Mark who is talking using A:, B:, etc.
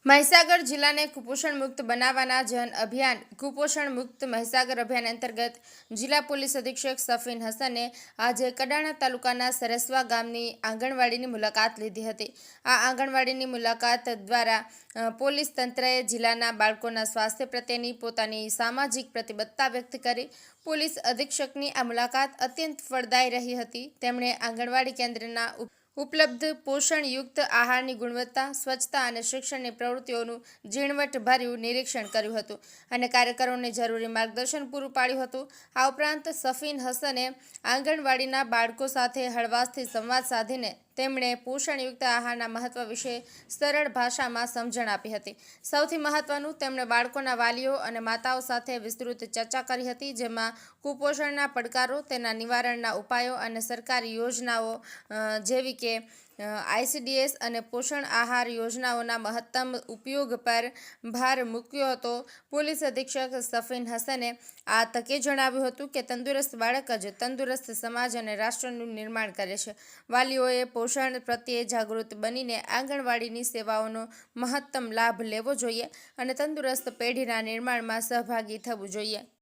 A: મહીસાગર જિલ્લાને કુપોષણ મુક્ત બનાવવાના જન અભિયાન કુપોષણ મુક્ત મહીસાગર અભિયાન અંતર્ગત જિલ્લા પોલીસ અધિક્ષક સફીન હસને આજે કડાણા તાલુકાના સરસવા ગામની આંગણવાડીની મુલાકાત લીધી હતી। આ આંગણવાડીની મુલાકાત દ્વારા પોલીસ તંત્રએ જિલ્લાના બાળકોના સ્વાસ્થ્ય પ્રત્યેની પોતાની સામાજિક પ્રતિબદ્ધતા વ્યક્ત કરી। પોલીસ અધિક્ષકની આ મુલાકાત અત્યંત ફળદાયી રહી હતી। તેમણે આંગણવાડી કેન્દ્રના ઉપલબ્ધ પોષણયુક્ત આહારની ગુણવત્તા, સ્વચ્છતા અને શિક્ષણની પ્રવૃત્તિઓનું ઝીણવટભર્યું નિરીક્ષણ કર્યું હતું અને કાર્યકરોને જરૂરી માર્ગદર્શન પૂરું પાડ્યું હતું। આ ઉપરાંત સફીન હસને આંગણવાડીના બાળકો સાથે હળવાશથી સંવાદ સાધીને તેમણે પોષણયુક્ત આહારના મહત્વ વિશે સરળ ભાષામાં સમજણ આપી હતી। સૌથી મહત્વનું, તેમણે બાળકોના વાલીઓ અને માતાઓ સાથે વિસ્તૃત ચર્ચા કરી હતી, જેમાં કુપોષણના પડકારો, તેના નિવારણના ઉપાયો અને સરકારી યોજનાઓ જેવી કે ICDS અને પોષણ આહાર યોજનાઓના મહત્તમ ઉપયોગ પર ભાર મૂક્યો હતો। પોલીસ અધિક્ષક સફીન હસને આ તકે જણાવ્યું હતું કે તંદુરસ્ત બાળક જ તંદુરસ્ત સમાજ અને રાષ્ટ્રનું નિર્માણ કરે છે। વાલીઓએ પોષણ પ્રત્યે જાગૃત બનીને આંગણવાડીની સેવાઓનો મહત્તમ લાભ લેવો જોઈએ અને તંદુરસ્ત પેઢીના નિર્માણમાં સહભાગી થવું જોઈએ।